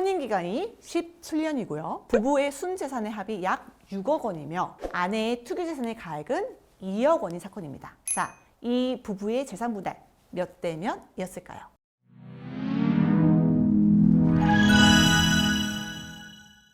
혼인기간이 17년이고요. 부부의 순재산의 합이 약 6억 원이며 아내의 투기재산의 가액은 2억 원인 사건입니다. 자, 이 부부의 재산 분할 몇 대 몇이었을까요?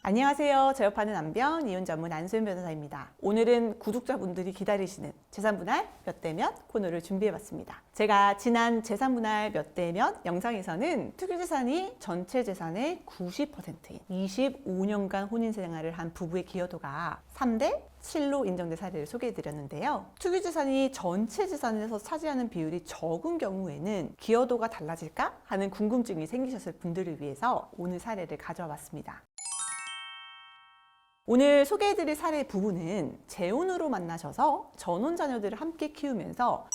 안녕하세요. 재업하는 남편, 이혼 전문 안소연 변호사입니다. 오늘은 구독자분들이 기다리시는 재산분할 몇 대 몇 코너를 준비해봤습니다. 제가 지난 재산분할 몇 대 몇 영상에서는 투기재산이 전체 재산의 90%인 25년간 혼인생활을 한 부부의 기여도가 3대 7로 인정된 사례를 소개해드렸는데요. 투기재산이 전체 재산에서 차지하는 비율이 적은 경우에는 기여도가 달라질까 하는 궁금증이 생기셨을 분들을 위해서 오늘 사례를 가져와 봤습니다. 오늘 소개해드릴 사례 부부는 재혼으로 만나셔서 전혼 자녀들을 함께 키우면서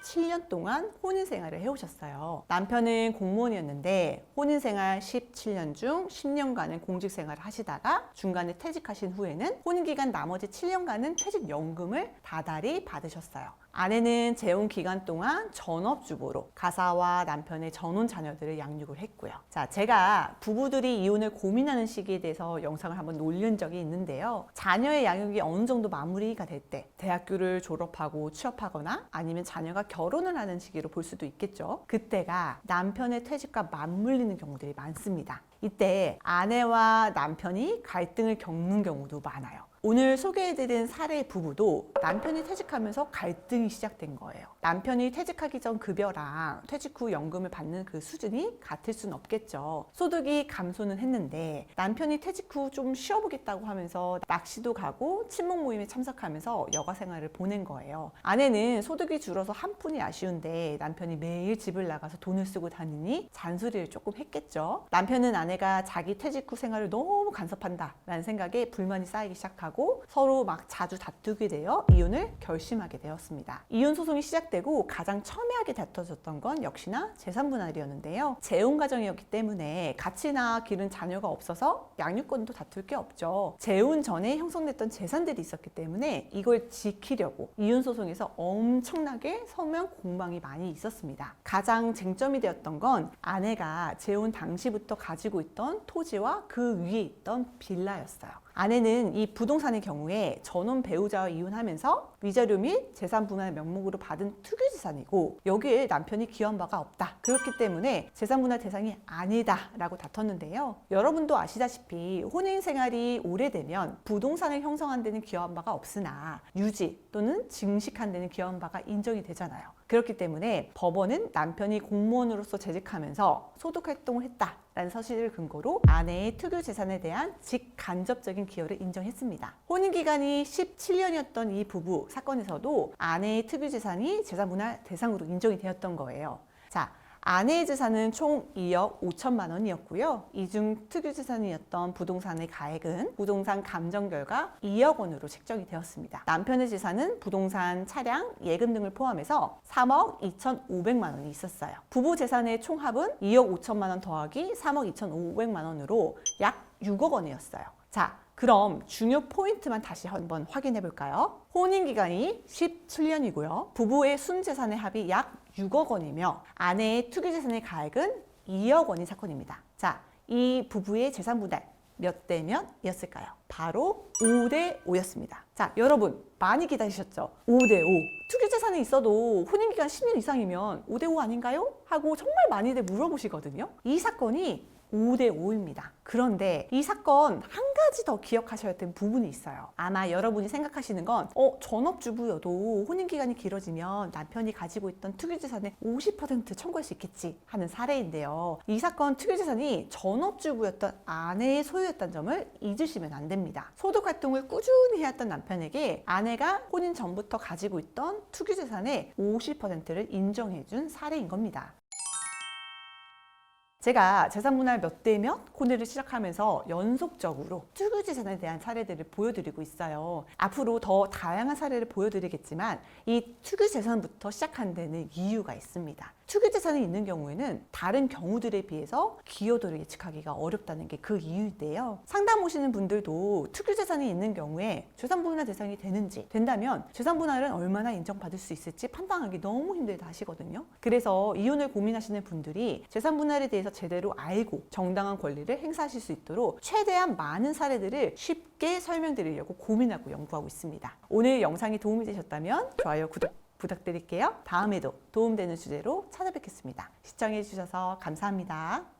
17년 동안 혼인생활을 해오셨어요. 남편은 공무원이었는데 혼인생활 17년 중 10년간은 공직생활을 하시다가 중간에 퇴직하신 후에는 혼인기간 나머지 7년간은 퇴직연금을 다달이 받으셨어요. 아내는 재혼 기간 동안 전업주부로 가사와 남편의 전혼 자녀들을 양육을 했고요. 자, 제가 부부들이 이혼을 고민하는 시기에 대해서 영상을 한번 올린 적이 있는데요. 자녀의 양육이 어느 정도 마무리가 될 때, 대학교를 졸업하고 취업하거나 아니면 자녀가 결혼을 하는 시기로 볼 수도 있겠죠. 그때가 남편의 퇴직과 맞물리는 경우들이 많습니다. 이때 아내와 남편이 갈등을 겪는 경우도 많아요. 오늘 소개해드린 사례 부부도 남편이 퇴직하면서 갈등이 시작된 거예요. 남편이 퇴직하기 전 급여랑 퇴직 후 연금을 받는 그 수준이 같을 수는 없겠죠. 소득이 감소는 했는데 남편이 퇴직 후 좀 쉬어보겠다고 하면서 낚시도 가고 친목 모임에 참석하면서 여가 생활을 보낸 거예요. 아내는 소득이 줄어서 한 푼이 아쉬운데 남편이 매일 집을 나가서 돈을 쓰고 다니니 잔소리를 조금 했겠죠. 남편은 아내가 자기 퇴직 후 생활을 너무 간섭한다 라는 생각에 불만이 쌓이기 시작하고 서로 막 자주 다투게 되어 이혼을 결심하게 되었습니다. 이혼 소송이 시작되고 가장 첨예하게 다퉈졌던 건 역시나 재산 분할이었는데요. 재혼 가정이었기 때문에 같이나 기른 자녀가 없어서 양육권도 다툴 게 없죠. 재혼 전에 형성됐던 재산들이 있었기 때문에 이걸 지키려고 이혼 소송에서 엄청나게 서면 공방이 많이 있었습니다. 가장 쟁점이 되었던 건 아내가 재혼 당시부터 가지고 있던 토지와 그 위에 있던 빌라였어요. 아내는 이 부동산의 경우에 전혼 배우자와 이혼하면서 위자료 및 재산 분할 명목으로 받은 투기재산이고 여기에 남편이 기여한 바가 없다. 그렇기 때문에 재산 분할 대상이 아니다 라고 다퉜는데요. 여러분도 아시다시피 혼인생활이 오래되면 부동산을 형성한 데는 기여한 바가 없으나 유지 또는 증식한 데는 기여한 바가 인정이 되잖아요. 그렇기 때문에 법원은 남편이 공무원으로서 재직하면서 소득활동을 했다 라는 사실을 근거로 아내의 특유 재산에 대한 직간접적인 기여를 인정했습니다. 혼인기간이 17년이었던 이 부부 사건에서도 아내의 특유 재산이 재산 분할 대상으로 인정이 되었던 거예요. 자, 아내의 재산은 총 2억 5천만 원이었고요. 이 중 특유재산이었던 부동산의 가액은 부동산 감정 결과 2억 원으로 책정이 되었습니다. 남편의 재산은 부동산, 차량, 예금 등을 포함해서 3억 2,500만 원이 있었어요. 부부 재산의 총합은 2억 5천만 원 더하기 3억 2,500만 원으로 약 6억 원이었어요. 자, 그럼 중요 포인트만 다시 한번 확인해 볼까요? 혼인기간이 17년이고요. 부부의 순재산의 합이 약 6억 원이며 아내의 투기재산의 가액은 2억 원인 사건입니다. 자, 이 부부의 재산 분할 몇 대 몇이었을까요? 바로 5대 5였습니다. 자, 여러분 많이 기다리셨죠? 5대 5. 투기재산이 있어도 혼인기간 10년 이상이면 5대 5 아닌가요? 하고 정말 많이들 물어보시거든요. 이 사건이 5대 5입니다. 그런데 이 사건 한 가지 더 기억하셔야 되는 부분이 있어요. 아마 여러분이 생각하시는 건 전업주부여도 혼인기간이 길어지면 남편이 가지고 있던 투기재산의 50% 청구할 수 있겠지 하는 사례인데요. 이 사건 투기재산이 전업주부였던 아내의 소유였다는 점을 잊으시면 안 됩니다. 소득활동을 꾸준히 해왔던 남편에게 아내가 혼인 전부터 가지고 있던 투기재산의 50%를 인정해준 사례인 겁니다. 제가 재산분할 몇 대 몇 코너를 시작하면서 연속적으로 투기재산에 대한 사례들을 보여드리고 있어요. 앞으로 더 다양한 사례를 보여드리겠지만 이 투기재산부터 시작한 데는 이유가 있습니다. 투기 재산이 있는 경우에는 다른 경우들에 비해서 기여도를 예측하기가 어렵다는 게 그 이유인데요. 상담 오시는 분들도 투기 재산이 있는 경우에 재산 분할 대상이 된다면 재산 분할은 얼마나 인정받을 수 있을지 판단하기 너무 힘들다 하시거든요. 그래서 이혼을 고민하시는 분들이 재산 분할에 대해서 제대로 알고 정당한 권리를 행사하실 수 있도록 최대한 많은 사례들을 쉽게 설명드리려고 고민하고 연구하고 있습니다. 오늘 영상이 도움이 되셨다면 좋아요, 구독 부탁드릴게요. 다음에도 도움되는 주제로 찾아뵙겠습니다. 시청해 주셔서 감사합니다.